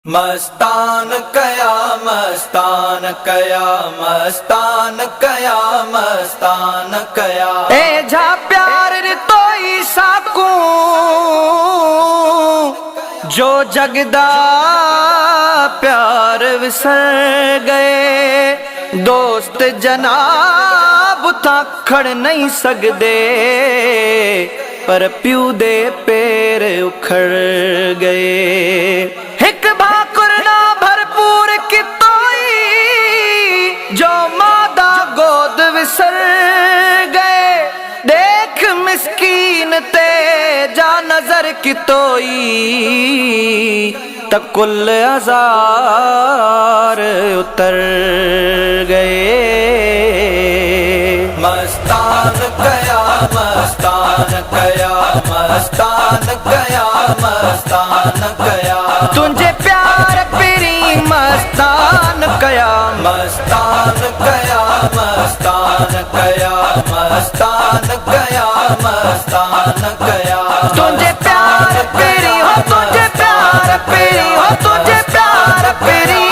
मस्तान कया मस्तान कया मस्तान कया मस्तान कया ए जा प्यार रितोई साकू जो जगदा प्यार विसर गए दोस्त जनाब था खड़ नहीं सकदे पर प्यू दे पैर उखड़ गए। हिक भाकुर ना भरपूर कितोई जो मादा गोद विसर गए देख मिस्कीन ते जा नजर कितोई तकुल हजार उतर गए। मस्तान कया मस्तान कया मस्तान कया मस्तान कया तुझे प्यार पिरी मस्तान कया मस्तान कया मस्तान कया मस्तान कया मस्तान कया तुझे प्यार पिरी हो तुझे प्यार पिरी हो तुझे प्यार पिरी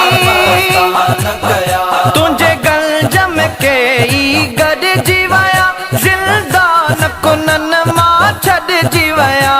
तुझे गल जम के ई गड जीवाया जिंदान कुनन मां छड़ जीवाया।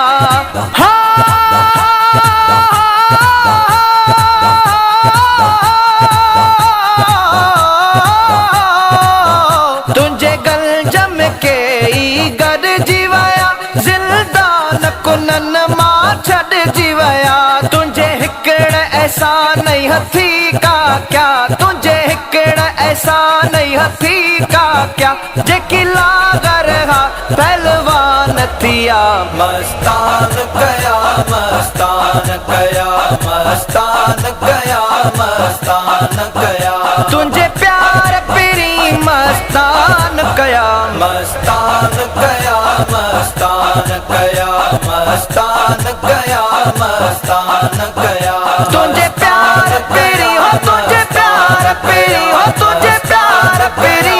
तुझे गल जम के ई गड जीवाया जिंदान कुनन मां छड़ जीवाया। तुझे हिकड़ ऐसा नहीं हथी का क्या तुझे हिकड़ ऐसा नहीं हथी का क्या जेकी लागर हा पहलवान थिया। मस्तान कया मस्तान कया मस्तान कया मस्तान कया तुझे प्यार पिरी मस्तान कया मस्तान कया मस्तान कया मस्तान कया मस्तान कया तुझे प्यार पिरी हो तुझे प्यार पिरी हो तुझे प्यार पिरी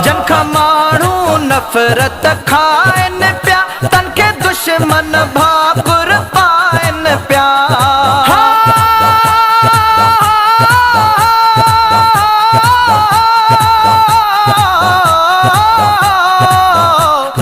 जनखा मानू नफरत खाइन प्या तन के दुश्मन भाकुर पाइन प्या।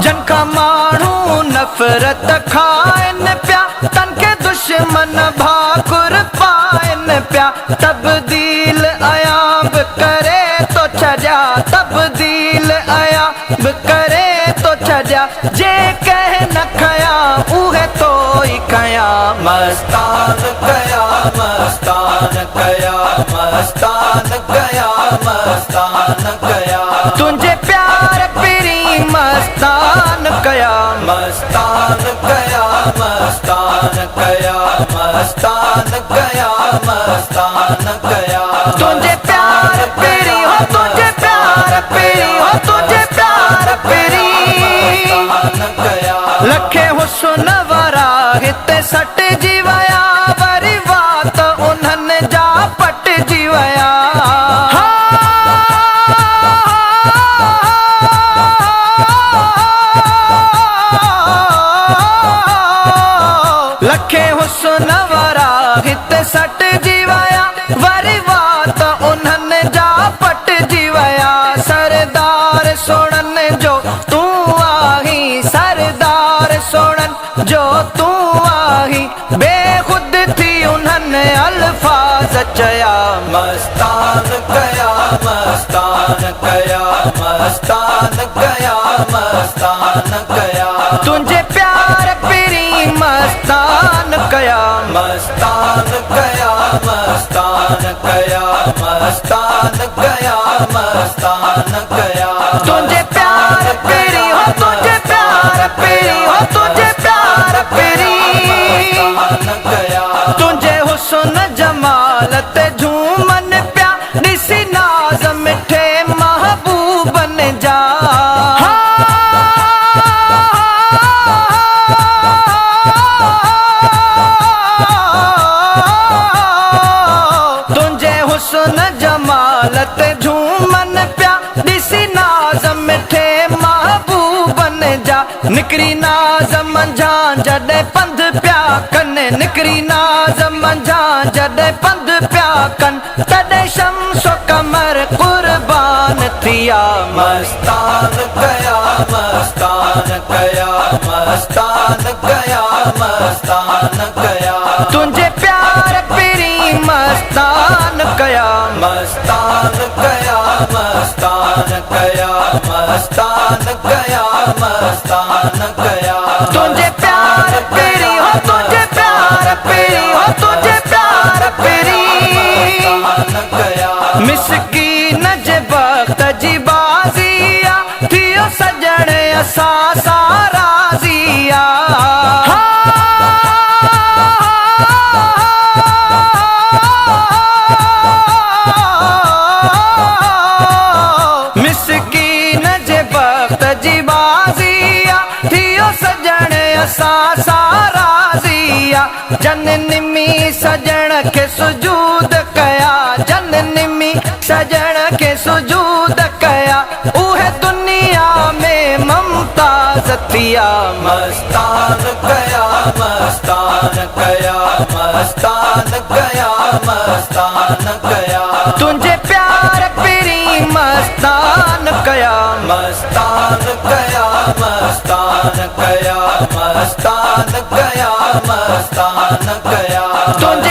जनखा मानू नफरत खाइन प्या तन के दुश्मन भाकुर पाइन प्या। तब्दील अयाब करे तो छजा तब्दील अयाब करे तो छजा जे कह न खया उहे तो ही खया। मस्तान कया मस्तान कया मस्तान कया मस्तान कया तुझे प्यार पिरी मस्तान कया मस्तान कया मस्तान कया मस्तान कया मस्तान कया तुझे प्यार पिरी हो तुझे प्यार पिरी हो तुझे प्यार पिरी लखे हुस्न वरा हिते सट जीवाया वरी बात उन्हनि जा पट जीवाया। लखे हुस्न वरा हिते सट जीवाया वरी बात उन्हनि जा पट जीवाया। सरदार सुणन जो तू आही सरदार सुणन जो तू आही बेखुद थी उन्हनि अल्फाज चया। मस्तान कया मस्तान कया मस्तान कया मस्तान कया तुझे प्यार पिरी मस्तान कया मस्तान कया मस्तान कया मस्तान कया मस्तान कया तुझे प्यार पिरी हो तुझे प्यार पिरी हो तुझे प्यार पिरी तुझे हुस्न जमालत झूमन प्या दिसी नाज मिठे महबूबन जा। तुझे हुस्न जमालत झूमन प्या दिसी नाज मिठे महबूबन जा निकरी नाज मंझां जॾहिं पंध प्या कन जने निकरी नाज मंझा जॾहिं पंध पिया कन तॾहिं शम्सो कमर कुर्बान थिया मस्तान कया मस्तान कया मस्तान कया मस्तान कया तुंहिंजे प्यार पिरी मस्तान कया मस्तान कया मस्तान कया मस्तान कया मस्तान कया तुंहिंजे प्यार पिरी हो तुंहिंजे प्यार पिरी हो तुंहिंजे प्यार पिरी मस्तान कया मिसकीन जे वक्त जी बाज़िया थियो सजण असां सां राज़िया मिसकीन जे वक्त जी बाज़िया थियो सजण असां सां राज़िया जननी सजण खे सुजूद कया जननी सजण खे सुजूद कया उहे दुनिया में मुमताज़ थिया मस्तान कया मस्तान कया मस्तान कया मस्तान कया तुंहिंजे प्यार पिरी मस्तान कया मस्तान कया मस्तान कया मस्तान कया मस्तान कया तुंहिंजे